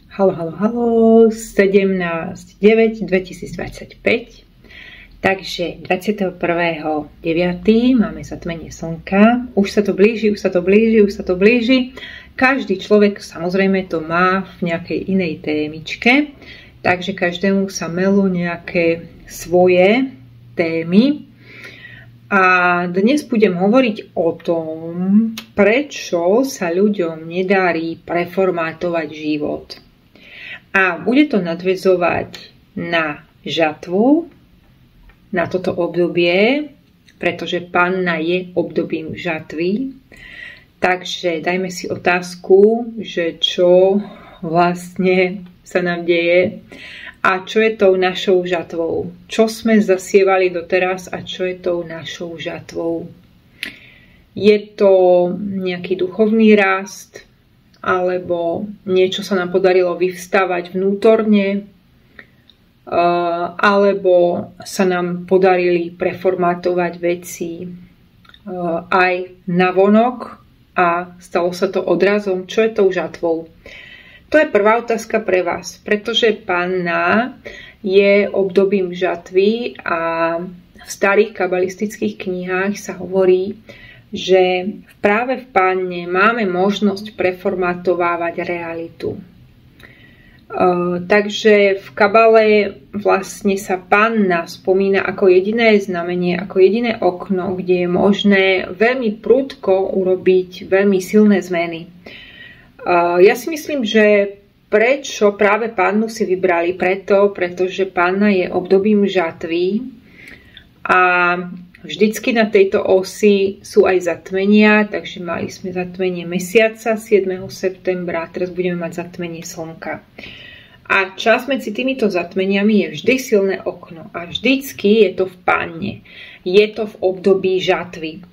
Halo, 17.9.2025. Takže 21.9. máme zatmenie slnka. Už sa to blíži. Každý človek samozrejme to má v nejakej inej témičke, takže každému sa melú nejaké svoje témy. A dnes budem hovoriť o tom, prečo sa ľuďom nedarí preformátovať život. A bude to nadväzovať na žatvu, na toto obdobie, pretože panna je obdobím žatvy. Takže dajme si otázku, že čo vlastne sa nám deje a čo je tou našou žatvou. Čo sme zasievali doteraz a čo je tou našou žatvou. Je to nejaký duchovný rast, alebo niečo sa nám podarilo vyvstávať vnútorne, alebo sa nám podarili preformátovať veci aj navonok a stalo sa to odrazom. Čo je tou žatvou? To je prvá otázka pre vás, pretože panna je obdobím žatvy a v starých kabalistických knihách sa hovorí, že práve v panne máme možnosť preformátovávať realitu. Takže v kabale vlastne sa panna spomína ako jediné znamenie, ako jediné okno, kde je možné veľmi prudko urobiť veľmi silné zmeny. Ja si myslím, že prečo práve pannu si vybrali? Pretože panna je obdobím žatvy a vždycky na tejto osi sú aj zatmenia, takže mali sme zatmenie mesiaca 7. septembra, teraz budeme mať zatmenie slnka. A čas medzi týmito zatmeniami je vždy silné okno a vždycky je to v panne, je to v období žatvy.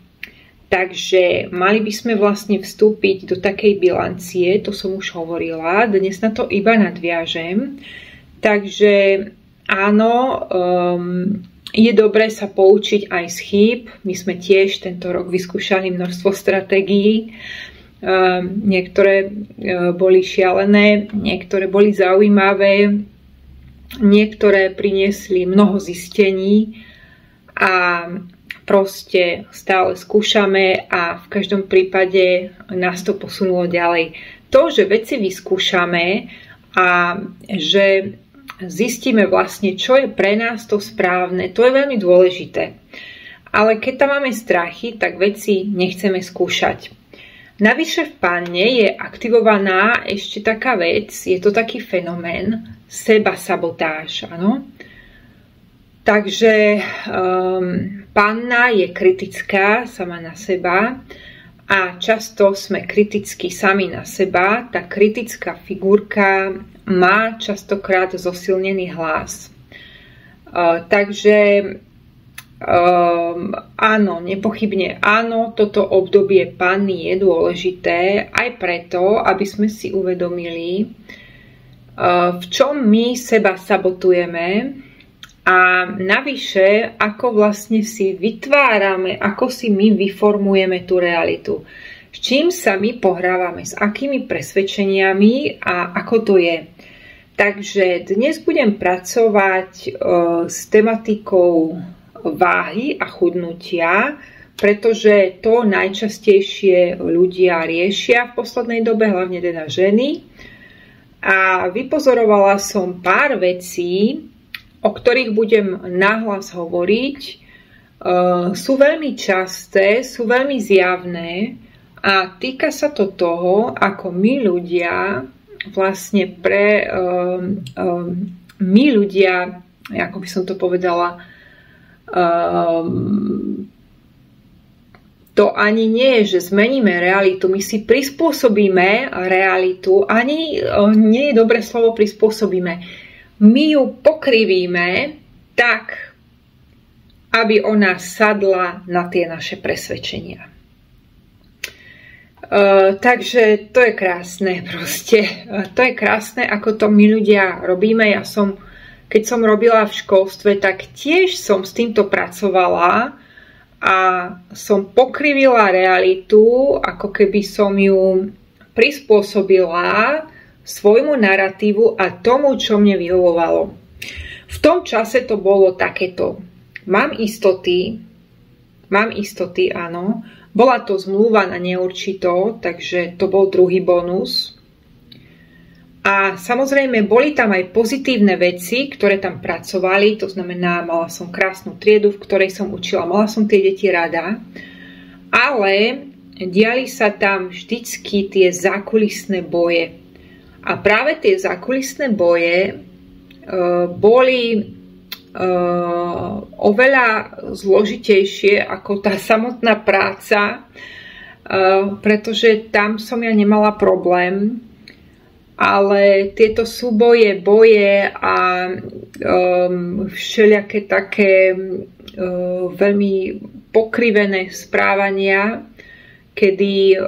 Takže mali by sme vlastne vstúpiť do takej bilancie, to som už hovorila, dnes na to iba nadviažem. Takže áno, je dobré sa poučiť aj z chýb. My sme tiež tento rok vyskúšali množstvo stratégií. Niektoré boli šialené, niektoré boli zaujímavé, niektoré priniesli mnoho zistení a proste stále skúšame a v každom prípade nás to posunulo ďalej. To, že veci vyskúšame a že zistíme vlastne, čo je pre nás to správne, to je veľmi dôležité. Ale keď tam máme strachy, tak veci nechceme skúšať. Navyše v panne je aktivovaná ešte taká vec, je to taký fenomén, sebasabotáž, áno? Takže panna je kritická sama na seba a často sme kritickí sami na seba. Tá kritická figurka má častokrát zosilnený hlas. Takže áno, nepochybne áno, toto obdobie panny je dôležité aj preto, aby sme si uvedomili, v čom my seba sabotujeme. A navyše, ako vlastne si vytvárame, ako si my vyformujeme tú realitu. S čím sa my pohrávame, s akými presvedčeniami a ako to je. Takže dnes budem pracovať s tematikou váhy a chudnutia, pretože to najčastejšie ľudia riešia v poslednej dobe, hlavne teda ženy. A vypozorovala som pár vecí, o ktorých budem nahlas hovoriť, sú veľmi časté, sú veľmi zjavné a týka sa to toho, ako my ľudia, vlastne my ľudia, ako by som to povedala, to ani nie je, že zmeníme realitu, my si prispôsobíme realitu, ani nie je dobré slovo prispôsobíme. My ju pokrivíme tak, aby ona sadla na tie naše presvedčenia. Takže to je krásne proste. To je krásne, ako to my ľudia robíme. Keď som robila v školstve, tak tiež som s týmto pracovala a som pokrivila realitu, ako keby som ju prispôsobila svojmu naratívu a tomu, čo mne vyhovovalo. V tom čase to bolo takéto. Mám istoty, áno. Bola to zmluva na neurčito, takže to bol druhý bonus. A samozrejme boli tam aj pozitívne veci, ktoré tam pracovali, to znamená, mala som krásnu triedu, v ktorej som učila, mala som tie deti rada, ale diali sa tam vždycky tie zákulisné boje. A práve tie zákulisné boje boli oveľa zložitejšie ako tá samotná práca, pretože tam som ja nemala problém, ale tieto súboje, boje a všelijaké také veľmi pokrivené správania, kedy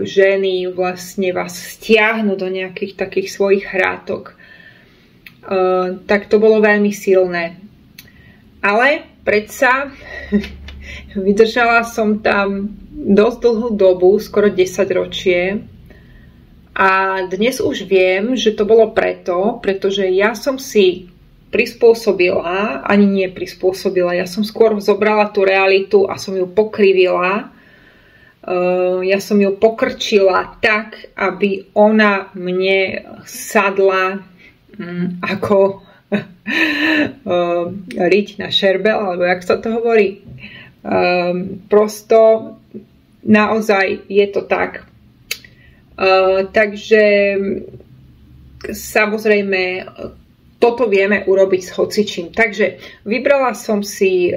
ženy vlastne vás stiahnu do nejakých takých svojich hrátok, tak to bolo veľmi silné. Ale predsa vydržala som tam dosť dlhú dobu, skoro 10 ročie. A dnes už viem, že to bolo pretože ja som si prispôsobila, ani nie prispôsobila, ja som skôr zobrala tú realitu a som ju pokrivila. Ja som ju pokrčila tak, aby ona mne sadla ako riť na šerbel, alebo jak sa to hovorí. Prosto naozaj je to tak. Takže samozrejme toto vieme urobiť s hocičím. Takže vybrala som si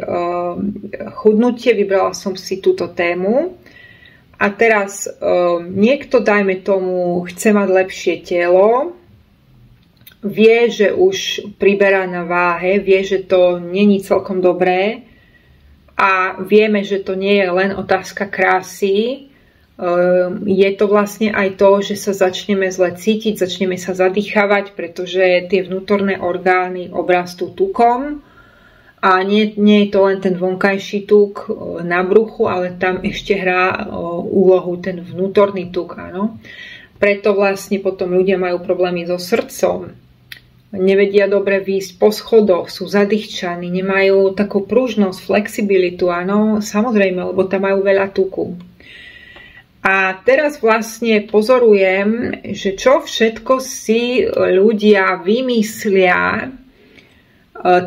chudnutie, vybrala som si túto tému a teraz niekto, dajme tomu, chce mať lepšie telo, vie, že už priberá na váhe, vie, že to není celkom dobré a vieme, že to nie je len otázka krásy. Je to vlastne aj to, že sa začneme zle cítiť, začneme sa zadýchavať, pretože tie vnútorné orgány obrastú tukom a nie je to len ten vonkajší tuk na bruchu, ale tam ešte hrá úlohu ten vnútorný tuk, áno. Preto vlastne potom ľudia majú problémy so srdcom, nevedia dobre výjsť po schodoch, sú zadýchčaní, nemajú takú pružnosť, flexibilitu, áno, samozrejme, lebo tam majú veľa tuku. A teraz vlastne pozorujem, že čo všetko si ľudia vymyslia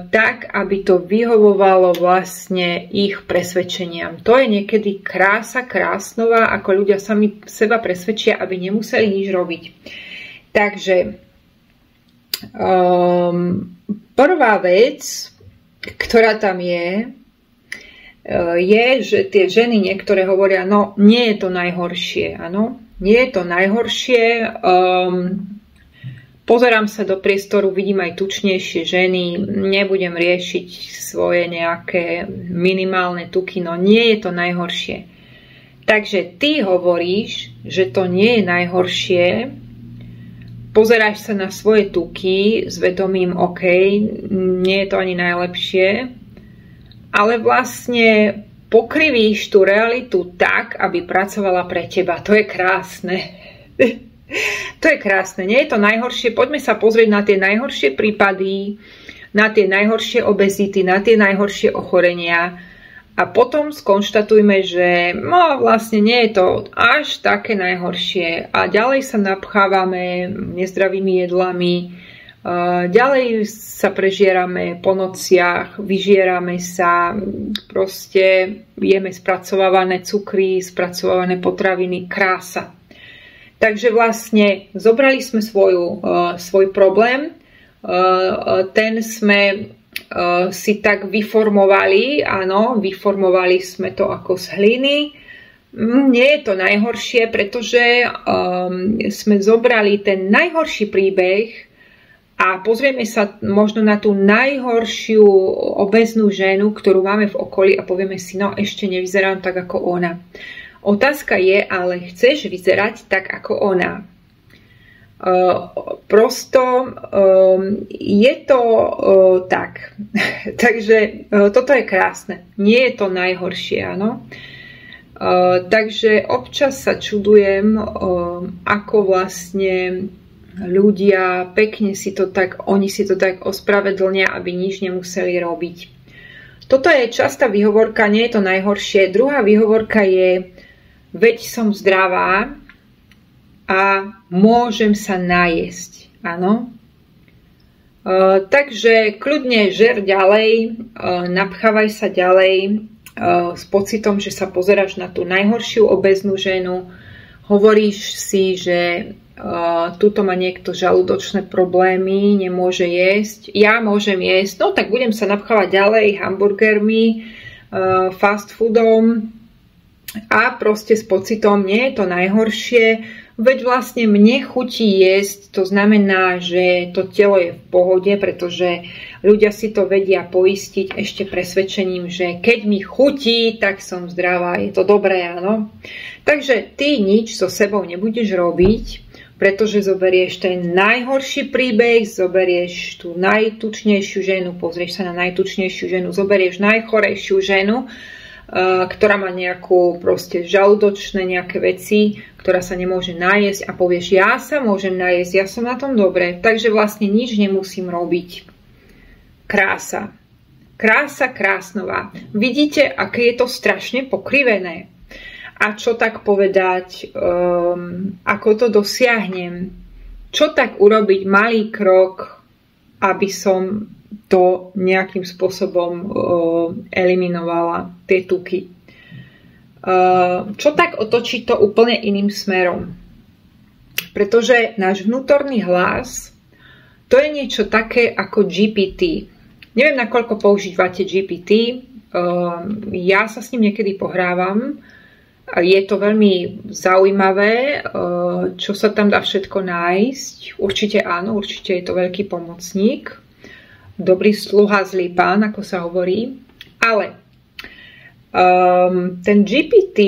tak, aby to vyhovovalo vlastne ich presvedčeniam. To je niekedy krása krásnová, ako ľudia sami seba presvedčia, aby nemuseli nič robiť. Takže prvá vec, ktorá tam je, že tie ženy niektoré hovoria, no nie je to najhoršie, áno, nie je to najhoršie, pozerám sa do priestoru, vidím aj tučnejšie ženy, nebudem riešiť svoje nejaké minimálne tuky, no nie je to najhoršie. Takže ty hovoríš, že to nie je najhoršie, pozeráš sa na svoje tuky s vedomím, OK, nie je to ani najlepšie, ale vlastne pokrivíš tú realitu tak, aby pracovala pre teba. To je krásne. To je krásne. Nie je to najhoršie. Poďme sa pozrieť na tie najhoršie prípady, na tie najhoršie obezity, na tie najhoršie ochorenia a potom skonštatujme, že no, vlastne nie je to až také najhoršie a ďalej sa napchávame nezdravými jedlami, ďalej sa prežierame po nociach, vyžierame sa, proste jeme spracovávané cukry, spracovávané potraviny, krása. Takže vlastne zobrali sme svoj problém, ten sme si tak vyformovali, áno, vyformovali sme to ako z hliny. Nie je to najhoršie, pretože sme zobrali ten najhorší príbeh a pozrieme sa možno na tú najhoršiu obeznú ženu, ktorú máme v okolí a povieme si, no ešte nevyzerám tak ako ona. Otázka je, ale chceš vyzerať tak ako ona? Prosto je to tak. Takže toto je krásne. Nie je to najhoršie, áno. Takže občas sa čudujem, ako vlastne ľudia pekne oni si to tak ospravedlnia, aby nič nemuseli robiť. Toto je častá výhovorka, nie je to najhoršie. Druhá výhovorka je, veď som zdravá a môžem sa najesť. Áno. Takže kľudne žer ďalej, napchávaj sa ďalej s pocitom, že sa pozeráš na tú najhoršiu obeznú ženu, hovoríš si, že tuto má niekto žalúdočné problémy, nemôže jesť, ja môžem jesť, no tak budem sa napchávať ďalej hamburgermi, fast foodom a proste s pocitom, nie je to najhoršie, veď vlastne mne chutí jesť, to znamená, že to telo je v pohode, pretože ľudia si to vedia poistiť ešte presvedčením, že keď mi chutí, tak som zdravá, je to dobré, áno. Takže ty nič so sebou nebudeš robiť, pretože zoberieš ten najhorší príbeh, zoberieš tú najtučnejšiu ženu, pozrieš sa na najtučnejšiu ženu, zoberieš najchorejšiu ženu, ktorá má nejakú proste žalúdočné nejaké veci, ktorá sa nemôže najesť a povieš, ja sa môžem najesť, ja som na tom dobre, takže vlastne nič nemusím robiť. Krása. Krása krásnová. Vidíte, aké je to strašne pokrivené. A čo tak povedať, ako to dosiahnem? Čo tak urobiť malý krok, aby som to nejakým spôsobom eliminovala, tie tuky. Čo tak otočiť to úplne iným smerom? Pretože náš vnútorný hlas, to je niečo také ako GPT. Neviem, nakoľko používate GPT, ja sa s ním niekedy pohrávam. Je to veľmi zaujímavé, čo sa tam dá všetko nájsť. Určite áno, určite je to veľký pomocník. Dobrý sluha, zlý pán, ako sa hovorí. Ale ten GPT,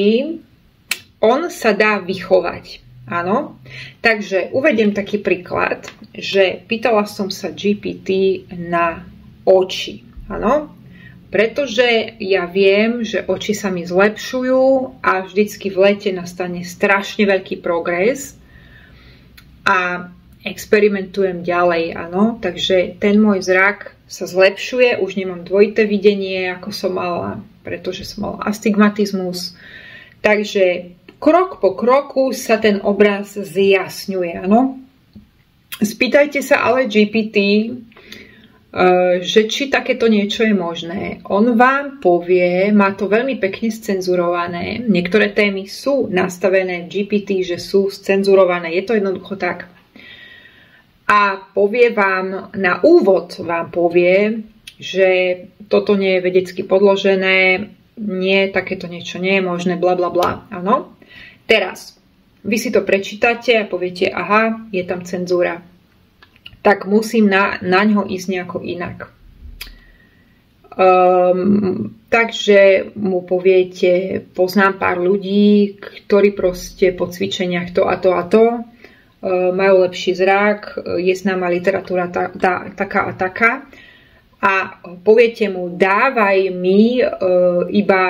on sa dá vychovať. Áno. Takže uvediem taký príklad, že pýtala som sa GPT na oči. Áno. Pretože ja viem, že oči sa mi zlepšujú a vždycky v lete nastane strašne veľký progres a experimentujem ďalej, áno. Takže ten môj zrak sa zlepšuje, už nemám dvojité videnie, ako som mala, pretože som mala astigmatizmus. Takže krok po kroku sa ten obraz zjasňuje, áno. Spýtajte sa ale GPT, že či takéto niečo je možné. On vám povie, má to veľmi pekne scenzurované. Niektoré témy sú nastavené v GPT, že sú scenzurované. Je to jednoducho tak. A povie vám, na úvod vám povie, že toto nie je vedecky podložené, nie, takéto niečo nie je možné, bla bla bla. Áno. Teraz, vy si to prečítate a poviete, aha, je tam cenzúra. Tak musím na ňo ísť nejako inak. Takže mu poviete, poznám pár ľudí, ktorí proste po cvičeniach to a to a to majú lepší zrak, je známa literatúra taká a taká. A poviete mu, dávaj mi iba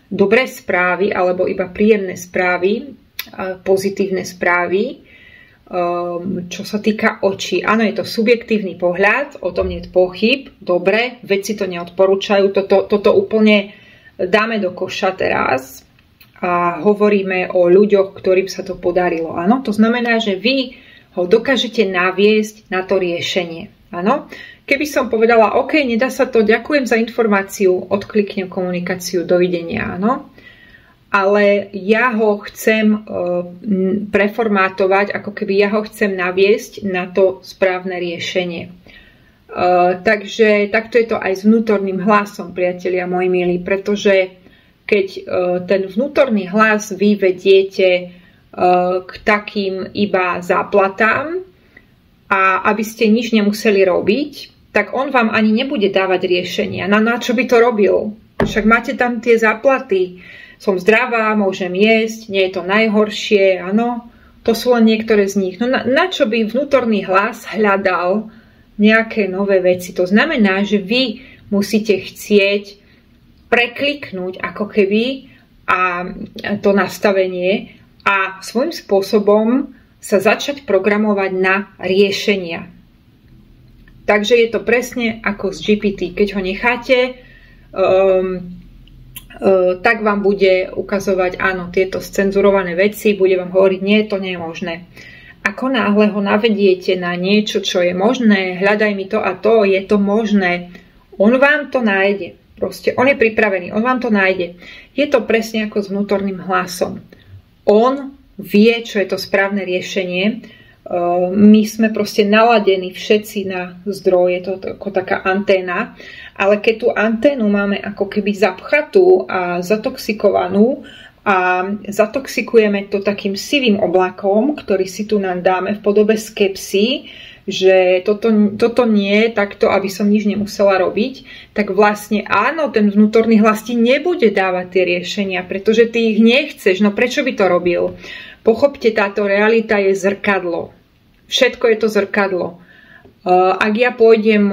dobré správy alebo iba príjemné správy, pozitívne správy, čo sa týka očí. Áno, je to subjektívny pohľad, o tom nie je pochyb, dobre, vedci to neodporúčajú, toto úplne dáme do koša teraz a hovoríme o ľuďoch, ktorým sa to podarilo. Áno, to znamená, že vy ho dokážete naviesť na to riešenie. Áno, keby som povedala, OK, nedá sa to, ďakujem za informáciu, odkliknem komunikáciu, dovidenia, áno. Ale ja ho chcem preformátovať, ako keby ja ho chcem naviesť na to správne riešenie. Takže takto je to aj s vnútorným hlasom, priatelia moji milí, pretože keď ten vnútorný hlas vy vediete k takým iba záplatám a aby ste nič nemuseli robiť, tak on vám ani nebude dávať riešenia. Na čo by to robil? Však máte tam tie záplaty. Som zdravá, môžem jesť, nie je to najhoršie, áno. To sú len niektoré z nich. No na čo by vnútorný hlas hľadal nejaké nové veci? To znamená, že vy musíte chcieť prekliknúť ako keby a to nastavenie a svojím spôsobom sa začať programovať na riešenia. Takže je to presne ako z GPT. Keď ho necháte, tak vám bude ukazovať, áno, tieto scenzurované veci, bude vám hovoriť, nie, to nie je možné. Ako náhle ho navediete na niečo, čo je možné, hľadaj mi to a to, je to možné, on vám to nájde. Proste, on je pripravený, on vám to nájde. Je to presne ako s vnútorným hlasom. On vie, čo je to správne riešenie. My sme proste naladení všetci na zdroj, je to ako taká anténa, ale keď tú anténu máme ako keby zapchatú a zatoxikovanú a zatoxikujeme to takým sivým oblakom, ktorý si tu nám dáme v podobe skepsy, že toto nie je takto, aby som nič nemusela robiť, tak vlastne áno, ten vnútorný hlas ti nebude dávať tie riešenia, pretože ty ich nechceš. No prečo by to robil? Pochopte, táto realita je zrkadlo. Všetko je to zrkadlo. Ak ja pôjdem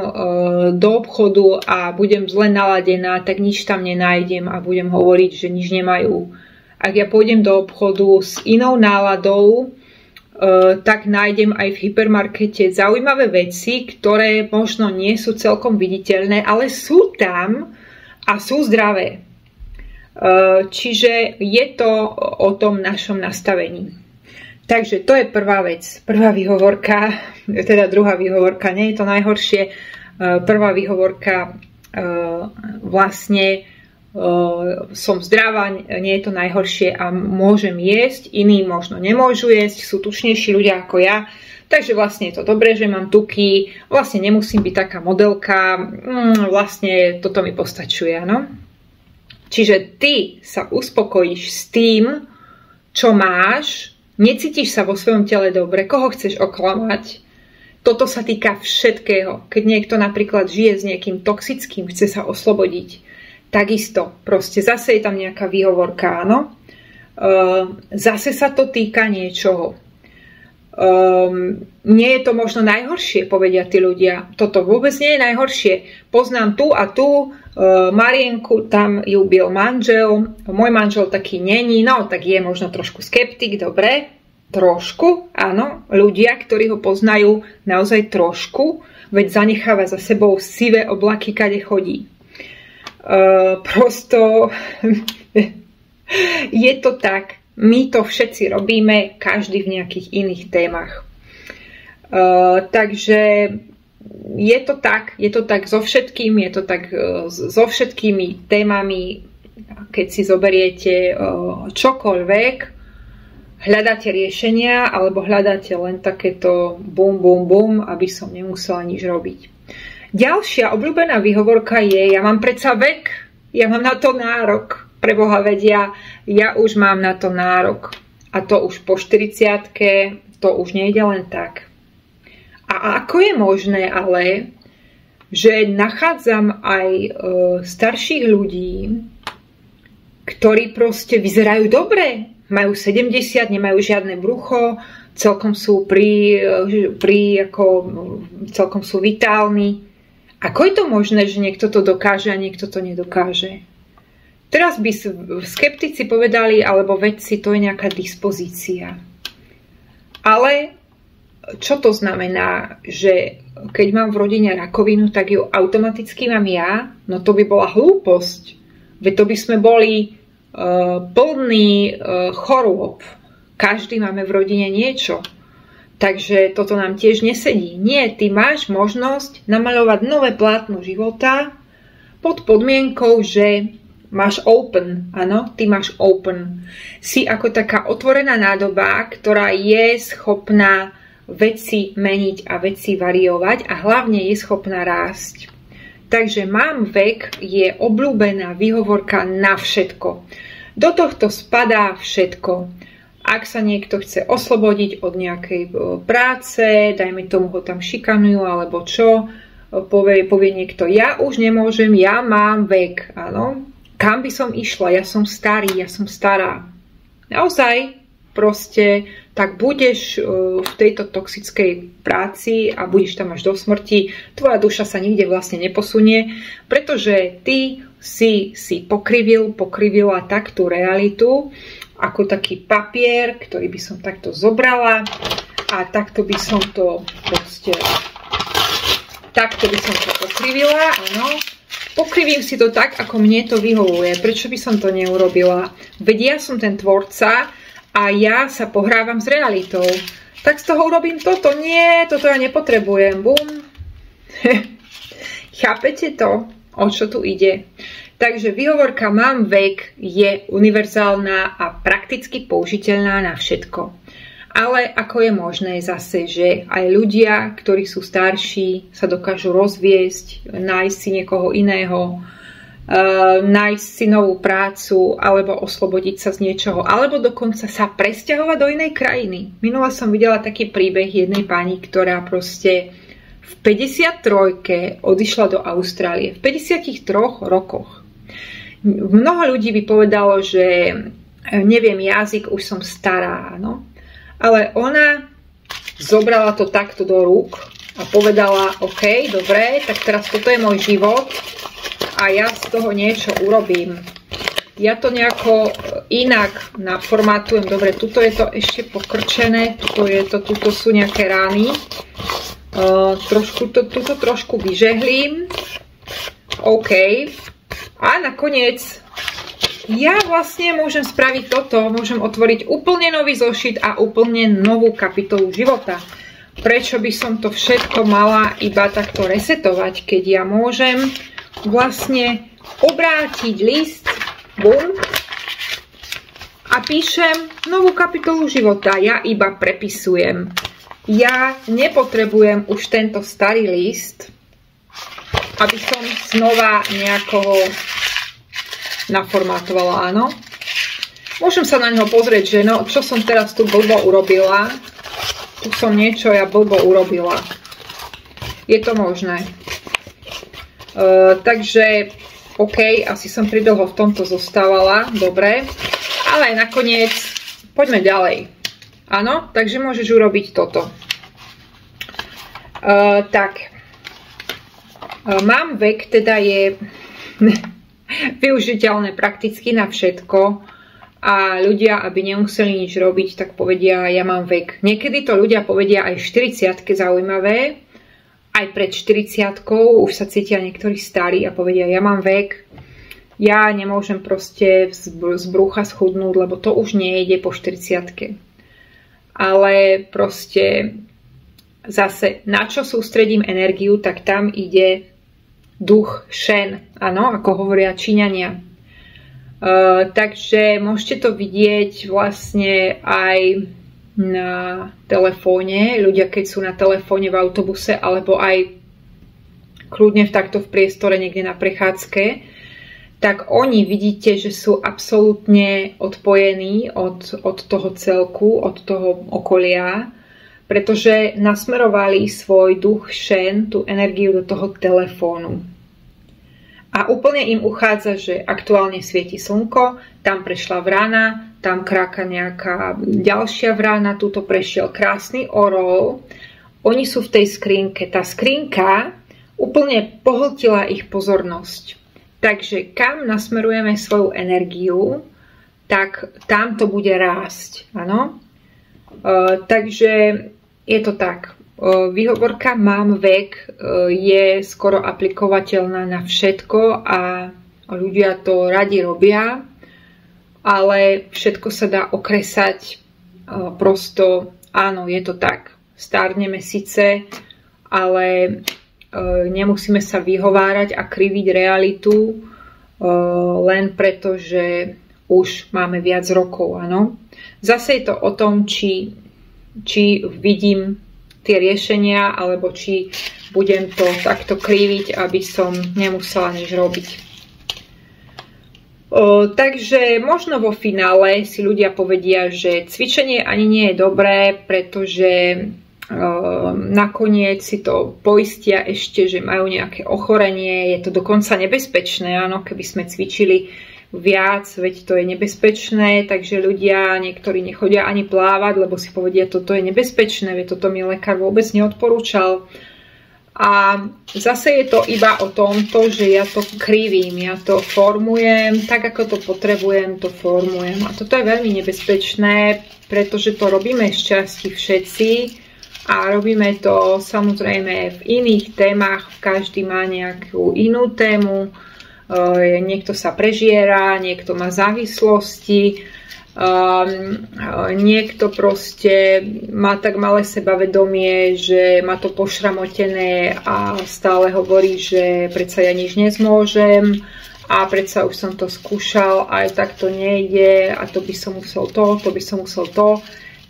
do obchodu a budem zle naladená, tak nič tam nenájdem a budem hovoriť, že nič nemajú. Ak ja pôjdem do obchodu s inou náladou, tak nájdem aj v hypermarkete zaujímavé veci, ktoré možno nie sú celkom viditeľné, ale sú tam a sú zdravé. Čiže je to o tom našom nastavení. Takže to je prvá vec. Prvá výhovorka, teda druhá výhovorka, nie je to najhoršie. Prvá výhovorka vlastne som zdravá, nie je to najhoršie a môžem jesť, iní možno nemôžu jesť, sú tučnejší ľudia ako ja, takže vlastne je to dobré, že mám tuky, vlastne nemusím byť taká modelka, vlastne toto mi postačuje, áno. Čiže ty sa uspokojíš s tým, čo máš, necítiš sa vo svojom tele dobre, koho chceš oklamať. Toto sa týka všetkého. Keď niekto napríklad žije s niekým toxickým, chce sa oslobodiť, takisto, proste zase je tam nejaká výhovorka, áno. Zase sa to týka niečoho. Nie je to možno najhoršie, povedia tí ľudia. Toto vôbec nie je najhoršie. Poznám tu a tu Marienku, tam ju bil manžel, môj manžel taký není, no tak je možno trošku skeptik, dobre, trošku, áno, ľudia, ktorí ho poznajú naozaj trošku, veď zanecháva za sebou sivé oblaky, kade chodí. Prosto je to tak, my to všetci robíme, každý v nejakých iných témach. Takže je to tak so všetkým, je to tak so všetkými témami, keď si zoberiete čokoľvek, hľadáte riešenia alebo hľadáte len takéto bum, bum, bum, aby som nemusela nič robiť. Ďalšia obľúbená výhovorka je, ja mám predsa vek, ja mám na to nárok. Preboha vedia, ja už mám na to nárok. A to už po 40-ke, to už nejde len tak. A ako je možné ale, že nachádzam aj starších ľudí, ktorí proste vyzerajú dobre, majú 70, nemajú žiadne brucho, celkom sú celkom sú vitálni. Ako je to možné, že niekto to dokáže a niekto to nedokáže? Teraz by skeptici povedali, alebo vedci, to je nejaká dispozícia. Ale čo to znamená, že keď mám v rodine rakovinu, tak ju automaticky mám ja? No to by bola hlúposť. Veď to by sme boli plní chorôb. Každý máme v rodine niečo. Takže toto nám tiež nesedí. Nie, ty máš možnosť namaľovať nové plátno života pod podmienkou, že máš open. Áno, ty máš open. Si ako taká otvorená nádoba, ktorá je schopná veci meniť a veci variovať a hlavne je schopná rásť. Takže mám vek je obľúbená výhovorka na všetko. Do tohto spadá všetko. Ak sa niekto chce oslobodiť od nejakej práce, dajme tomu ho tam šikanujú alebo čo, povie niekto, ja už nemôžem, ja mám vek, áno. Kam by som išla? Ja som starý, ja som stará. Naozaj, proste, tak budeš v tejto toxickej práci a budeš tam až do smrti, tvoja duša sa nikde vlastne neposunie, pretože ty si pokrivila tak tú realitu, ako taký papier, ktorý by som takto zobrala a takto by som to proste, takto by som to pokrivila, áno. Pokrivím si to tak, ako mne to vyhovuje. Prečo by som to neurobila? Veď ja som ten tvorca a ja sa pohrávam s realitou. Tak z toho urobím toto. Nie, toto ja nepotrebujem. Bum. Chápete to, o čo tu ide? Takže výhovorka mám vek je univerzálna a prakticky použiteľná na všetko. Ale ako je možné zase, že aj ľudia, ktorí sú starší, sa dokážu rozviesť, nájsť si niekoho iného, nájsť si novú prácu, alebo oslobodiť sa z niečoho, alebo dokonca sa presťahovať do inej krajiny. Minule som videla taký príbeh jednej pani, ktorá proste v 53. odišla do Austrálie. V 53 rokoch. Mnoho ľudí by povedalo, že neviem jazyk, už som stará, no. Ale ona zobrala to takto do rúk a povedala, OK, dobre, tak teraz toto je môj život a ja z toho niečo urobím. Ja to nejako inak naformátujem. Dobre, tuto je to ešte pokrčené, tuto sú nejaké rány. Tuto trošku vyžehlím. OK. A nakoniec ja vlastne môžem spraviť toto, môžem otvoriť úplne nový zošit a úplne novú kapitolu života. Prečo by som to všetko mala iba takto resetovať, keď ja môžem vlastne obrátiť list, bum, a píšem novú kapitolu života. Ja iba prepisujem. Ja nepotrebujem už tento starý list, aby som znova nejakého naformátovala, áno. Môžem sa na neho pozrieť, že no, čo som teraz tu blbo urobila. Tu som niečo ja blbo urobila. Je to možné. Takže, OK, asi som pridlho v tomto zostávala, dobre. Ale nakoniec, poďme ďalej. Áno, takže môžeš urobiť toto. Mám vek, teda je využiteľné prakticky na všetko a ľudia, aby nemuseli nič robiť, tak povedia, ja mám vek. Niekedy to ľudia povedia aj v 40-ke zaujímavé, aj pred 40-kou už sa cítia niektorí starí a povedia, ja mám vek, ja nemôžem proste z brucha schudnúť, lebo to už nejde po 40-ke. Ale proste zase, na čo sústredím energiu, tak tam ide duch Shen, áno, ako hovoria Číňania. Takže môžete to vidieť vlastne aj na telefóne. Ľudia, keď sú na telefóne v autobuse, alebo aj kľudne takto v priestore niekde na prechádzke, tak oni vidíte, že sú absolútne odpojení od toho celku, od toho okolia, pretože nasmerovali svoj duch Shen, tú energiu do toho telefónu. A úplne im uchádza, že aktuálne svieti slnko, tam prešla vrana, tam kráka nejaká ďalšia vrana, tuto prešiel krásny orol. Oni sú v tej skrinke. Tá skrinka úplne pohltila ich pozornosť. Takže kam nasmerujeme svoju energiu, tak tam to bude rásť. Áno? Takže je to tak. Výhovorka mám vek je skoro aplikovateľná na všetko a ľudia to radi robia, ale všetko sa dá okresať prosto, áno, je to tak. Stárneme síce, ale nemusíme sa vyhovárať a kriviť realitu len preto, že už máme viac rokov, áno. Zase je to o tom, či vidím tie riešenia, alebo či budem to takto kriviť, aby som nemusela nič robiť. Takže možno vo finále si ľudia povedia, že cvičenie ani nie je dobré, pretože nakoniec si to poistia ešte, že majú nejaké ochorenie, je to dokonca nebezpečné, áno, keby sme cvičili viac, veď to je nebezpečné, takže ľudia, niektorí nechodia ani plávať, lebo si povedia, toto je nebezpečné, veď toto mi lekár vôbec neodporúčal. A zase je to iba o tomto, že ja to krivím, ja to formujem, tak ako to potrebujem, to formujem. A toto je veľmi nebezpečné, pretože to robíme z časti všetci a robíme to samozrejme v iných témach, každý má nejakú inú tému, niekto sa prežiera, niekto má závislosti, niekto proste má tak malé sebavedomie, že má to pošramotené a stále hovorí, že predsa ja nič nezmôžem a predsa už som to skúšal a aj tak to nejde a to by som musel to by som musel to.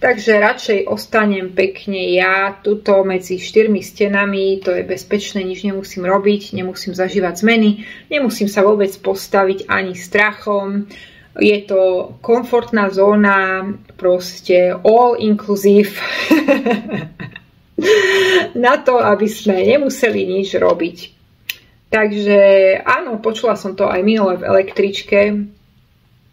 Takže radšej ostanem pekne ja tuto medzi 4 stenami, to je bezpečné, nič nemusím robiť, nemusím zažívať zmeny, nemusím sa vôbec postaviť ani strachom. Je to komfortná zóna, proste all inclusive na to, aby sme nemuseli nič robiť. Takže áno, počula som to aj minule v električke.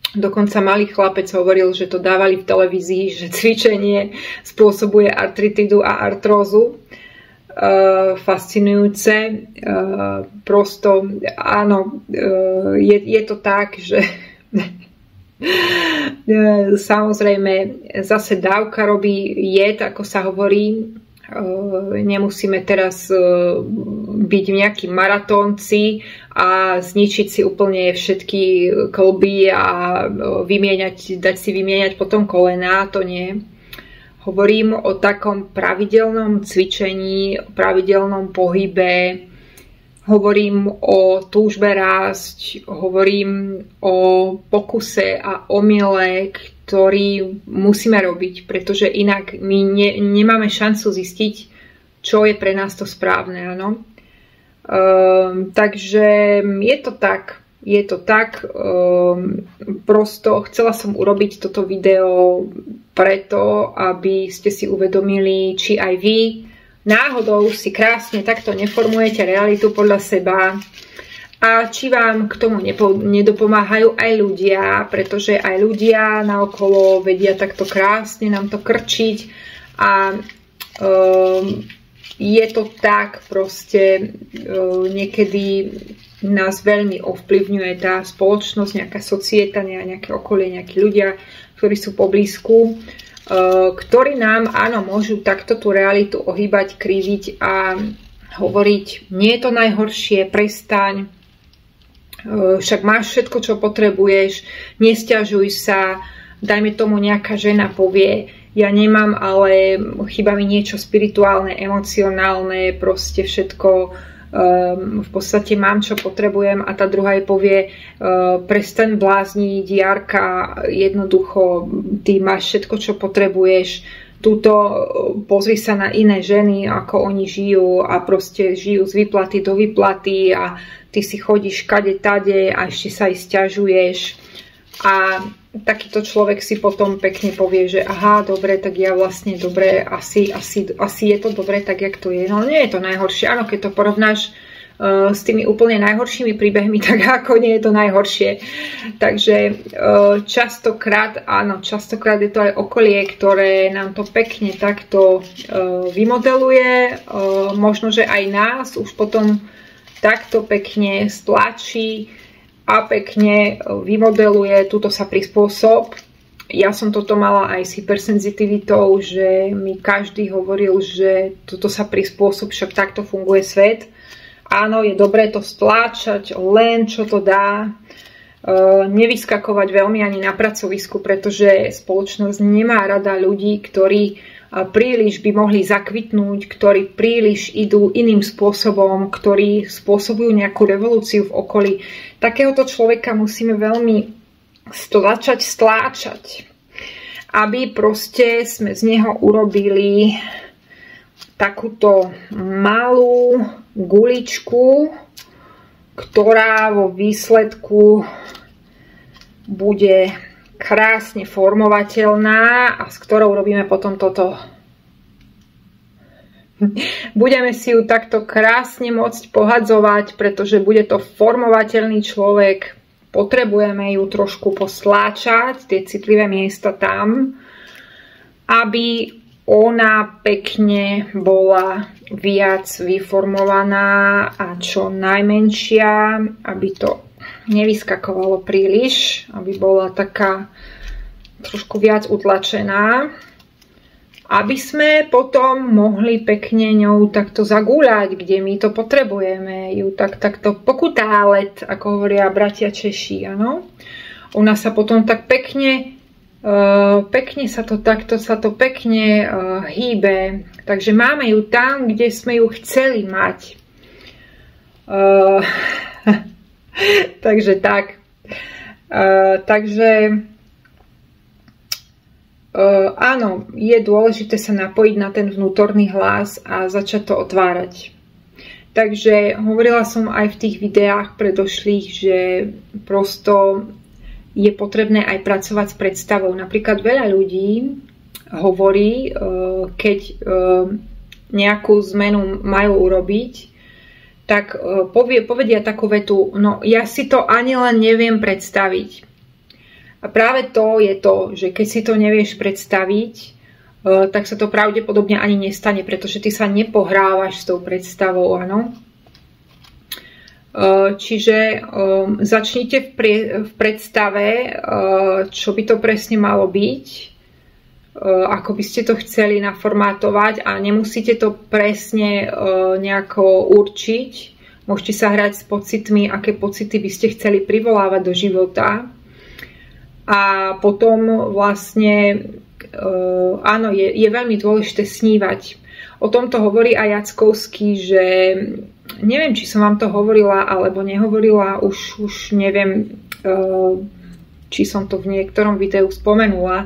Dokonca malý chlapec hovoril, že to dávali v televízii, že cvičenie spôsobuje artritidu a artrózu. Fascinujúce. Prosto áno, je to tak, že samozrejme zase dávka robí jed, ako sa hovorí. Nemusíme teraz byť nejakí maratónci a zničiť si úplne všetky kĺby a dať si vymieňať potom kolená, to nie. Hovorím o takom pravidelnom cvičení, pravidelnom pohybe, hovorím o túžbe rásť, hovorím o pokuse a omyle, ktorý musíme robiť, pretože inak my nemáme šancu zistiť, čo je pre nás to správne. Áno? Takže je to tak, prosto chcela som urobiť toto video preto, aby ste si uvedomili, či aj vy náhodou si krásne takto neformujete realitu podľa seba a či vám k tomu nedopomáhajú aj ľudia, pretože aj ľudia naokolo vedia takto krásne nám to krčiť a je to tak proste, niekedy nás veľmi ovplyvňuje tá spoločnosť, nejaká societa, nejaké okolie, nejakí ľudia, ktorí sú poblízku, ktorí nám, áno, môžu takto tú realitu ohýbať, kriviť a hovoriť, nie je to najhoršie, prestaň, však máš všetko, čo potrebuješ, nesťažuj sa, dajme tomu nejaká žena povie, ja nemám, ale chýba mi niečo spirituálne, emocionálne, proste všetko, v podstate mám, čo potrebujem a tá druhá jej povie, prestaň blázniť, Jarka, jednoducho, ty máš všetko, čo potrebuješ, túto pozri sa na iné ženy, ako oni žijú a proste žijú z výplaty do výplaty a ty si chodíš kade tade a ešte sa aj sťažuješ a takýto človek si potom pekne povie, že aha, dobre, tak ja vlastne dobre, asi je to dobre, tak jak to je. No nie je to najhoršie. Áno, keď to porovnáš s tými úplne najhoršími príbehmi, tak ako nie je to najhoršie. Takže častokrát je to aj okolie, ktoré nám to pekne takto vymodeluje. Možno, že aj nás už potom takto pekne stlačí a pekne vymodeluje, túto sa prispôsob. Ja som toto mala aj s hypersenzitivitou, že mi každý hovoril, že toto sa prispôsob, však takto funguje svet. Áno, je dobré to stláčať len čo to dá. Nevyskakovať veľmi ani na pracovisku, pretože spoločnosť nemá rada ľudí, ktorí príliš by mohli zakvitnúť, ktorí príliš idú iným spôsobom, ktorí spôsobujú nejakú revolúciu v okolí. Takéhoto človeka musíme veľmi stláčať, aby proste sme z neho urobili takúto malú guličku, ktorá vo výsledku bude krásne formovateľná a s ktorou robíme potom toto. Budeme si ju takto krásne môcť pohadzovať, pretože bude to formovateľný človek. Potrebujeme ju trošku postláčať, tie citlivé miesta tam, aby ona pekne bola viac vyformovaná a čo najmenšia, aby to nevyskakovalo príliš, aby bola taká trošku viac utlačená. aby sme potom mohli pekne ňou takto zagúľať, kde my to potrebujeme, ju takto pokutálet, ako hovoria bratia Češi, áno. Ona sa potom tak pekne sa to pekne hýbe, takže máme ju tam, kde sme ju chceli mať. Takže tak. Áno, je dôležité sa napojiť na ten vnútorný hlas a začať to otvárať. Takže hovorila som aj v tých videách predošlých, že prosto je potrebné aj pracovať s predstavou. Napríklad veľa ľudí hovorí, keď nejakú zmenu majú urobiť, tak povedia takú vetu, no ja si to ani len neviem predstaviť. A práve to je to, že keď si to nevieš predstaviť, tak sa to pravdepodobne ani nestane, pretože ty sa nepohrávaš s tou predstavou, áno. Čiže začnite v predstave, čo by to presne malo byť, ako by ste to chceli naformátovať a nemusíte to presne nejako určiť. Môžete sa hrať s pocitmi, aké pocity by ste chceli privolávať do života. A potom vlastne, áno, je veľmi dôležité snívať. O tomto hovorí aj Jackovský, že neviem, či som vám to hovorila alebo nehovorila, už neviem, či som to v niektorom videu spomenula,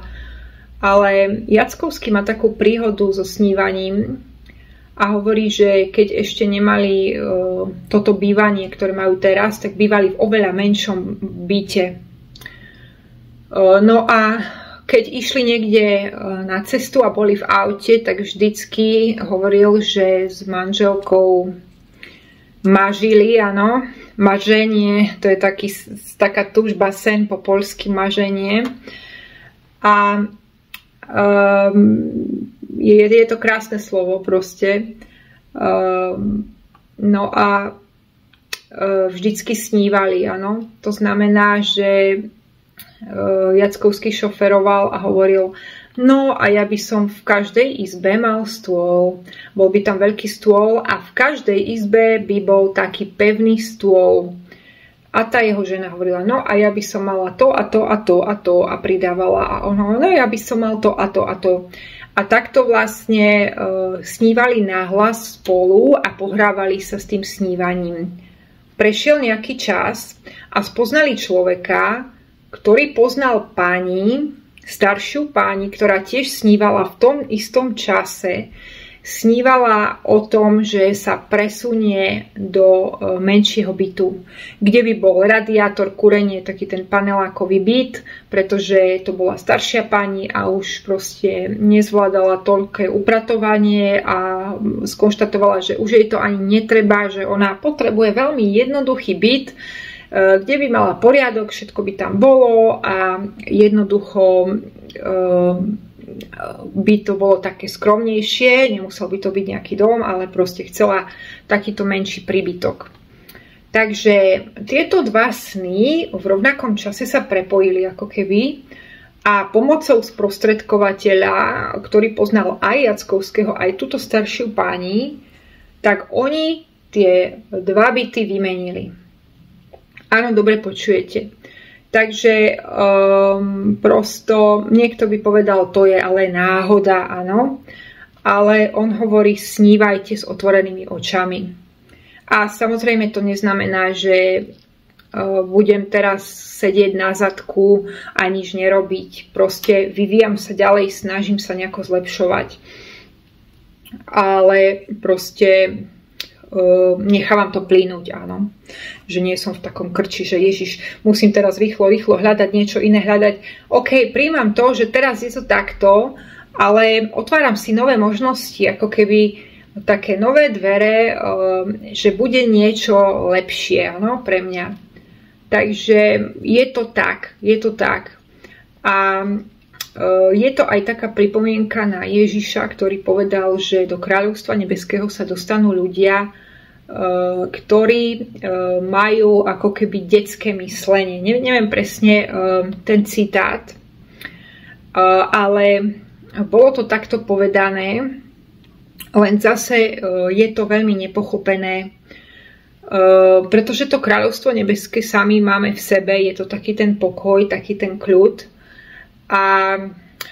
ale Jackovský má takú príhodu so snívaním a hovorí, že keď ešte nemali toto bývanie, ktoré majú teraz, tak bývali v oveľa menšom byte. No a keď išli niekde na cestu a boli v aute, tak vždycky hovoril, že s manželkou mažili, áno. Maženie, to je taká túžba, sen po poľsky maženie. A je to krásne slovo proste. No a vždycky snívali, áno. To znamená, že Jackovský šoferoval a hovoril, no a ja by som v každej izbe mal stôl. Bol by tam veľký stôl a v každej izbe by bol taký pevný stôl. A tá jeho žena hovorila, no a ja by som mala to a to a to a to a pridávala. A on hovoril, no ja by som mal to a to a to. A takto vlastne snívali nahlas spolu a pohrávali sa s tým snívaním. Prešiel nejaký čas a spoznali človeka, ktorý poznal pani, staršiu pani, ktorá tiež snívala v tom istom čase. Snívala o tom, že sa presunie do menšieho bytu, kde by bol radiátor, kúrenie, taký ten panelákový byt, pretože to bola staršia pani a už proste nezvládala toľké upratovanie a skonštatovala, že už jej to ani netreba, že ona potrebuje veľmi jednoduchý byt, kde by mala poriadok, všetko by tam bolo a jednoducho by to bolo také skromnejšie, nemusel by to byť nejaký dom, ale proste chcela takýto menší príbytok. Takže tieto dva sny v rovnakom čase sa prepojili ako keby a pomocou sprostredkovateľa, ktorý poznal aj Jackovského, aj túto staršiu pani, tak oni tie dva byty vymenili. Áno, dobre počujete. Takže prosto niekto by povedal, to je ale náhoda, áno. Ale on hovorí, snívajte s otvorenými očami. A samozrejme to neznamená, že budem teraz sedieť na zadku a nič nerobiť. Proste vyvíjam sa ďalej, snažím sa nejako zlepšovať. Ale proste nechávam to plynúť, áno. Že nie som v takom krči, že Ježiš, musím teraz rýchlo hľadať niečo iné, OK, príjmam to, že teraz je to takto, ale otváram si nové možnosti, ako keby také nové dvere, že bude niečo lepšie, áno, pre mňa. Takže je to tak. A je to aj taká pripomienka na Ježiša, ktorý povedal, že do kráľovstva nebeského sa dostanú ľudia, ktorí majú ako keby detské myslenie. Neviem presne ten citát, ale bolo to takto povedané, len zase je to veľmi nepochopené, pretože to kráľovstvo nebeské sami máme v sebe, je to taký ten pokoj, taký ten kľud. A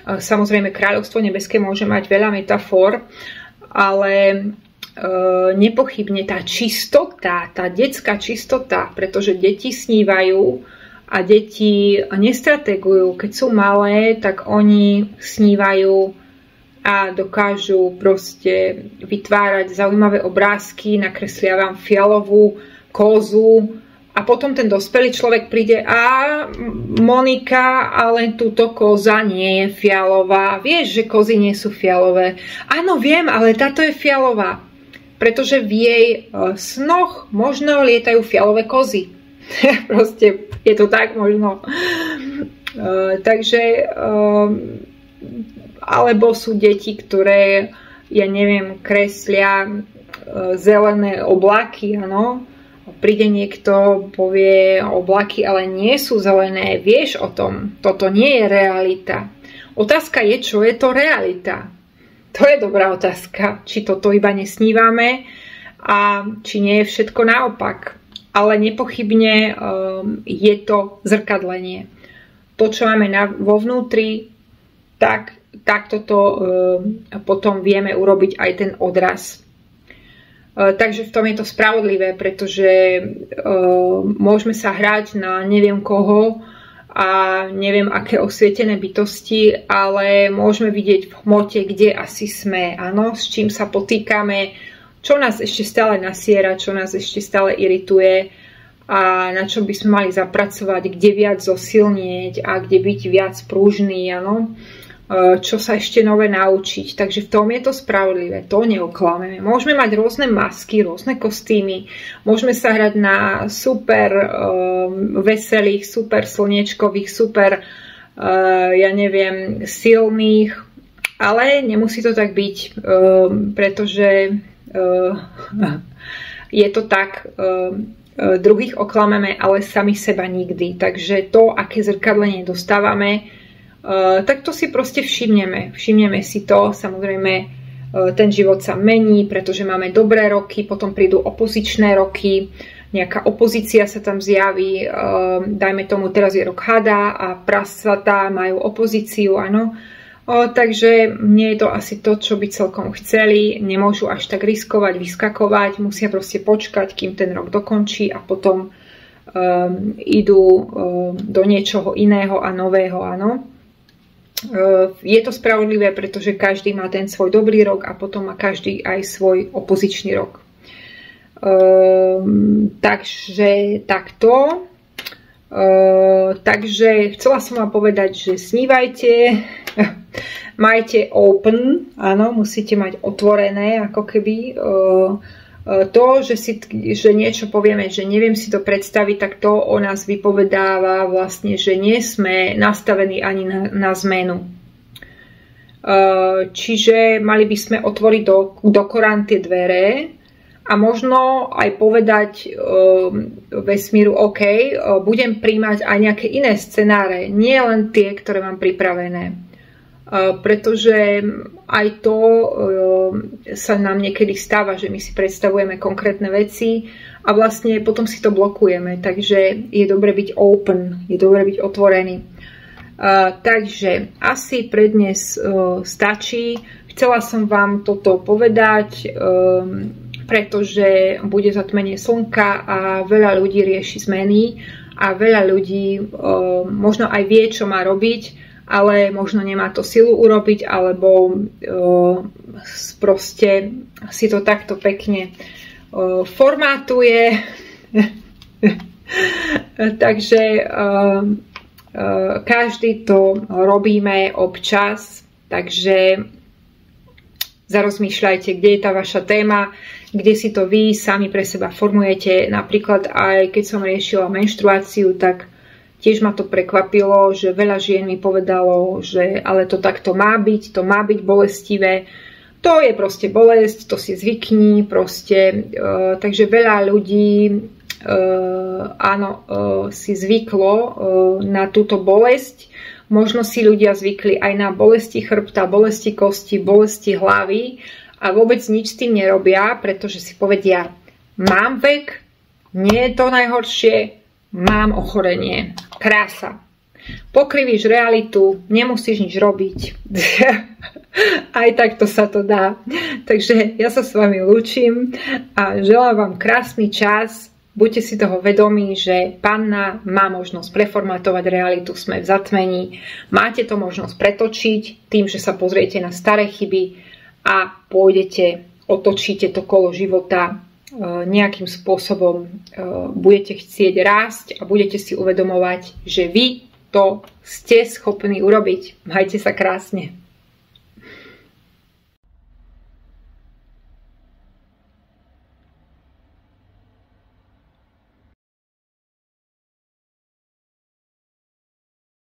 samozrejme kráľovstvo nebeské môže mať veľa metafor, ale nepochybne tá čistota, tá detská čistota, pretože deti snívajú a deti nestrategujú. Keď sú malé, tak oni snívajú a dokážu proste vytvárať zaujímavé obrázky, nakreslia vám fialovú kozu a potom ten dospelý človek príde a Monika, ale túto koza nie je fialová. Vieš, že kozy nie sú fialové. Áno, viem, ale táto je fialová. Pretože v jej snoch možno lietajú fialové kozy. Proste je to tak možno. Takže alebo sú deti, ktoré, ja neviem, kreslia zelené oblaky, áno. Príde niekto, povie oblaky, ale nie sú zelené. Vieš o tom, toto nie je realita. Otázka je, čo je to realita. To je dobrá otázka. Či toto iba nesnívame a či nie je všetko naopak. Ale nepochybne je to zrkadlenie. To, čo máme vo vnútri, tak toto potom vieme urobiť aj ten odraz. Takže v tom je to spravodlivé, pretože môžeme sa hrať na neviem koho a neviem aké osvietené bytosti, ale môžeme vidieť v hmote, kde asi sme, áno, s čím sa potýkame, čo nás ešte stále nasiera, čo nás ešte stále irituje a na čom by sme mali zapracovať, kde viac zosilnieť a kde byť viac pružný, áno. Čo sa ešte nové naučiť. Takže v tom je to spravodlivé, to neoklameme. Môžeme mať rôzne masky, rôzne kostýmy, môžeme sa hrať na super veselých, super slniečkových, super, ja neviem, silných, ale nemusí to tak byť, pretože je to tak, druhých oklameme, ale sami seba nikdy. Takže to, aké zrkadlenie dostávame, tak to si proste všimneme. Všimneme si to, samozrejme ten život sa mení, pretože máme dobré roky, potom prídu opozičné roky, nejaká opozícia sa tam zjaví, dajme tomu teraz je rok hada a prasatá majú opozíciu, áno. Takže nie je to asi to, čo by celkom chceli, nemôžu až tak riskovať, vyskakovať, musia proste počkať, kým ten rok dokončí a potom idú do niečoho iného a nového, áno. Je to spravodlivé, pretože každý má ten svoj dobrý rok a potom má každý aj svoj opozičný rok. Takže takto. Takže chcela som vám povedať, že snívajte, majte open, áno, musíte mať otvorené, ako keby to, že niečo povieme, že neviem si to predstaviť, tak to o nás vypovedáva vlastne, že nie sme nastavení ani na zmenu. Čiže mali by sme otvoriť do Korán tie dvere a možno aj povedať vesmíru, OK, budem príjmať aj nejaké iné scenáre, nie len tie, ktoré mám pripravené. Pretože aj to sa nám niekedy stáva, že my si predstavujeme konkrétne veci a vlastne potom si to blokujeme. Takže je dobre byť open, je dobre byť otvorený. Takže asi pre dnes stačí. Chcela som vám toto povedať, pretože bude zatmenie slnka a veľa ľudí rieši zmeny a veľa ľudí možno aj vie, čo má robiť, ale možno nemá to silu urobiť, alebo proste si to takto pekne formátuje. Takže každý to robíme občas, takže zarozmýšľajte, kde je tá vaša téma, kde si to vy sami pre seba formujete. Napríklad aj keď som riešila menštruáciu, tak tiež ma to prekvapilo, že veľa žien mi povedalo, že ale to takto má byť, to má byť bolestivé. To je proste bolesť, to si zvykni proste. Takže veľa ľudí si zvyklo na túto bolesť. Možno si ľudia zvykli aj na bolesti chrbta, bolesti kosti, bolesti hlavy a vôbec nič s tým nerobia, pretože si povedia, mám vek, nie je to najhoršie, mám ochorenie. Krása. Pokrivíš realitu, nemusíš nič robiť. Aj takto sa to dá. Takže ja sa s vami lúčim a želám vám krásny čas. Buďte si toho vedomí, že panna má možnosť preformatovať realitu, sme v zatmení. Máte to možnosť pretočiť tým, že sa pozriete na staré chyby a pôjdete, otočíte to kolo života nejakým spôsobom. Budete chcieť rásť a budete si uvedomovať, že vy to ste schopní urobiť. Majte sa krásne.